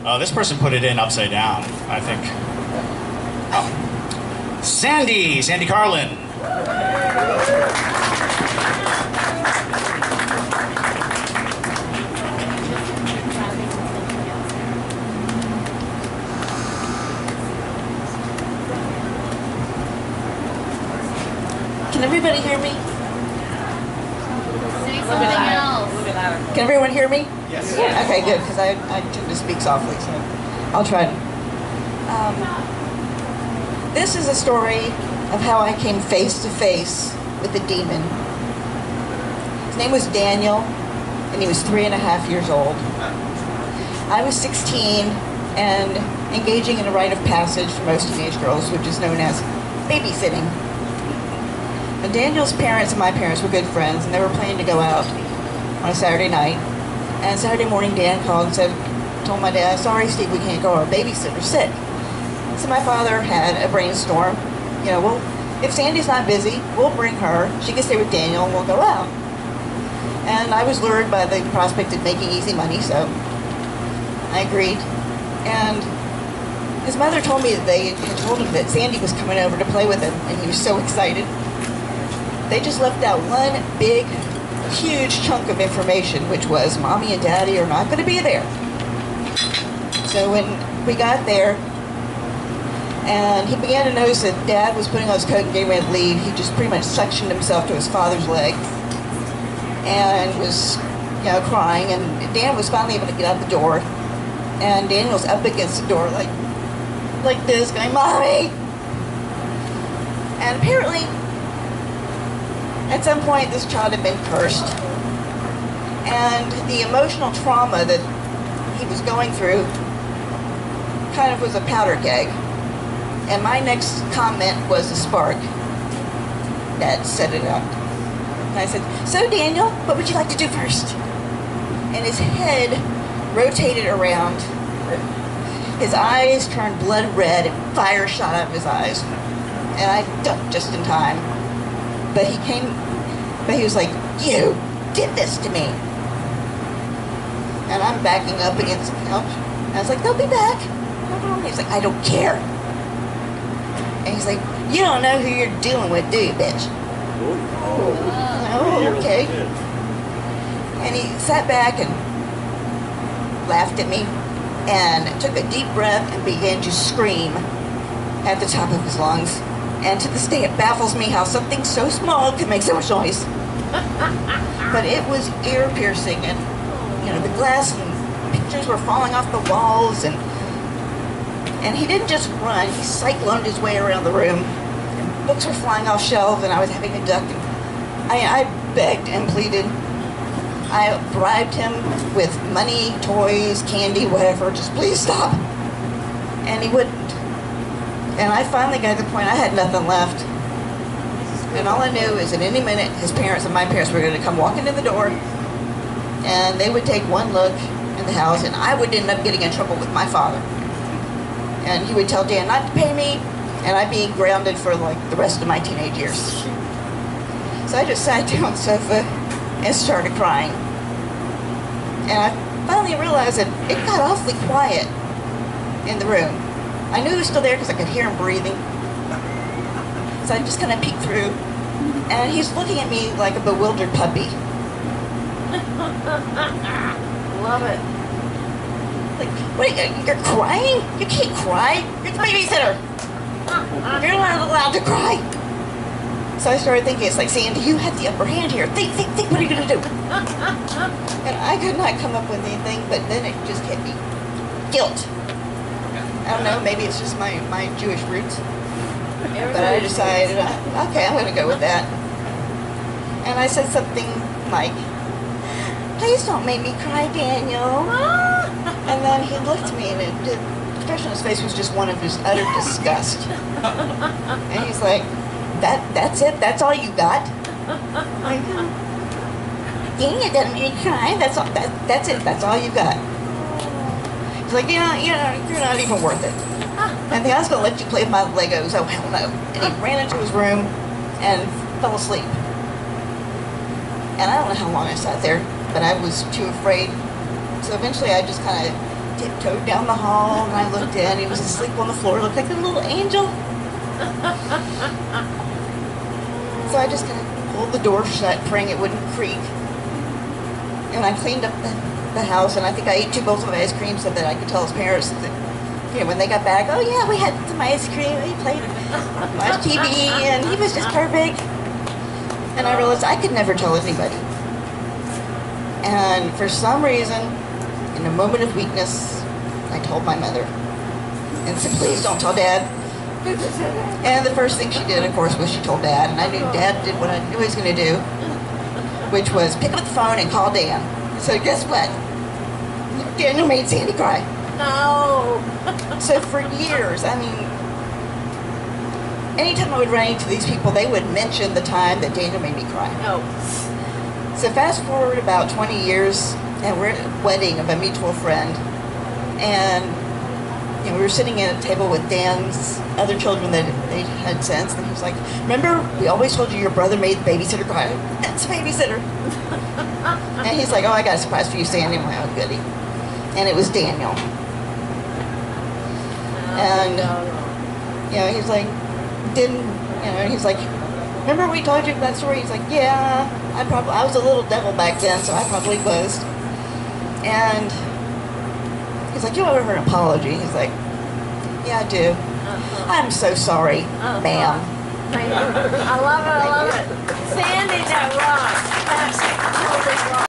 This person put it in upside down, I think. Oh. Sandy Karlin. Can everybody hear me? Say something else. Can everyone hear me? Yes. Okay, good, because I tend to speak softly, so I'll try. This is a story of how I came face to face with the demon. His name was Daniel, and he was 3.5 years old. I was 16 and engaging in a rite of passage for most teenage girls, which is known as babysitting. And Daniel's parents and my parents were good friends, and they were planning to go out on a Saturday night. And Saturday morning, Dan called and told my dad, "Sorry, Steve, we can't go. Our babysitter's sick." So my father had a brainstorm. You know, well, if Sandy's not busy, we'll bring her. She can stay with Daniel, and we'll go out. And I was lured by the prospect of making easy money, so I agreed. And his mother told me that they had told him that Sandy was coming over to play with him, and he was so excited. They just left out one big, huge chunk of information, which was Mommy and Daddy are not going to be there. So when we got there, and he began to notice that Dad was putting on his coat and getting ready to leave, he just pretty much suctioned himself to his father's leg and was, you know, crying. And Dan was finally able to get out the door, and Daniel's up against the door like this, going, "Mommy!" And apparently, at some point, this child had been cursed, and the emotional trauma that he was going through kind of was a powder keg. And my next comment was a spark that set it up. And I said, "So Daniel, what would you like to do first?" And his head rotated around. His eyes turned blood red and fire shot out of his eyes. And I ducked just in time. But he was like, "You did this to me." And I'm backing up against the couch. And I was like, "They'll be back. No problem." He's like, "I don't care." And he's like, "You don't know who you're dealing with, do you, bitch?" Oh, okay. And he sat back and laughed at me and took a deep breath and began to scream at the top of his lungs. And to this day, it baffles me how something so small can make so much noise. But it was ear-piercing, and you know, the glass and pictures were falling off the walls, and he didn't just run; he cycloned his way around the room. And books were flying off shelves, and I was having to duck. And I begged and pleaded. I bribed him with money, toys, candy, whatever. Just please stop. And he wouldn't. And I finally got to the point I had nothing left. And all I knew is at any minute, his parents and my parents were going to come walking in the door, and they would take one look in the house, and I would end up getting in trouble with my father. And he would tell Dan not to pay me, and I'd be grounded for like the rest of my teenage years. So I just sat down on the sofa and started crying. And I finally realized that it got awfully quiet in the room. I knew he was still there because I could hear him breathing. So I just kind of peeked through, and he's looking at me like a bewildered puppy. Love it. Like, what, you're crying? You can't cry. You're the babysitter. You're not allowed to cry. So I started thinking, it's like, Sandy, you have the upper hand here. Think, what are you going to do? And I could not come up with anything, but then it just hit me. Guilt. I don't know, maybe it's just my Jewish roots. But I decided, okay, I'm going to go with that. And I said something like, "Please don't make me cry, Daniel." And then he looked at me, and the expression on his face was just one of his utter disgust. And he's like, that's it? That's all you got? I'm like, Daniel doesn't make me cry. That's it. That's all you got. He's like, you're not even worth it. And I was going to let you play with my Legos. Oh, hell no. And he ran into his room and fell asleep. And I don't know how long I sat there, but I was too afraid. So eventually I just kind of tiptoed down the hall, and I looked in. He was asleep on the floor, looked like a little angel. So I just kind of pulled the door shut, praying it wouldn't creak. And I cleaned up the house, and I think I ate 2 bowls of ice cream so that I could tell his parents that, when they got back, oh yeah, we had some ice cream, we played watched TV, and he was just perfect. And I realized I could never tell anybody. And for some reason, in a moment of weakness, I told my mother and said, please don't tell Dad. And the first thing she did, of course, was she told Dad, and I knew Dad did what I knew he was going to do, which was pick up the phone and call Dan. So guess what? Daniel made Sandy cry. No. So for years, I mean, anytime I would run into these people, they would mention the time that Daniel made me cry. No. So fast forward about 20 years, and we're at a wedding of a mutual friend, and we were sitting at a table with Dan's other children that they had since, and he was like, remember, we always told you your brother made the babysitter cry? That's a babysitter. And he's like, oh, I got a surprise for you, Sandy. I'm like, oh, goody. And it was Daniel. And, he's like, he's like, remember we told you that story? He's like, yeah, I was a little devil back then, so I probably was. And he's like, you owe her an apology. He's like, yeah, I do. I'm so sorry, ma'am. I love it. Sandy, that rocks. That's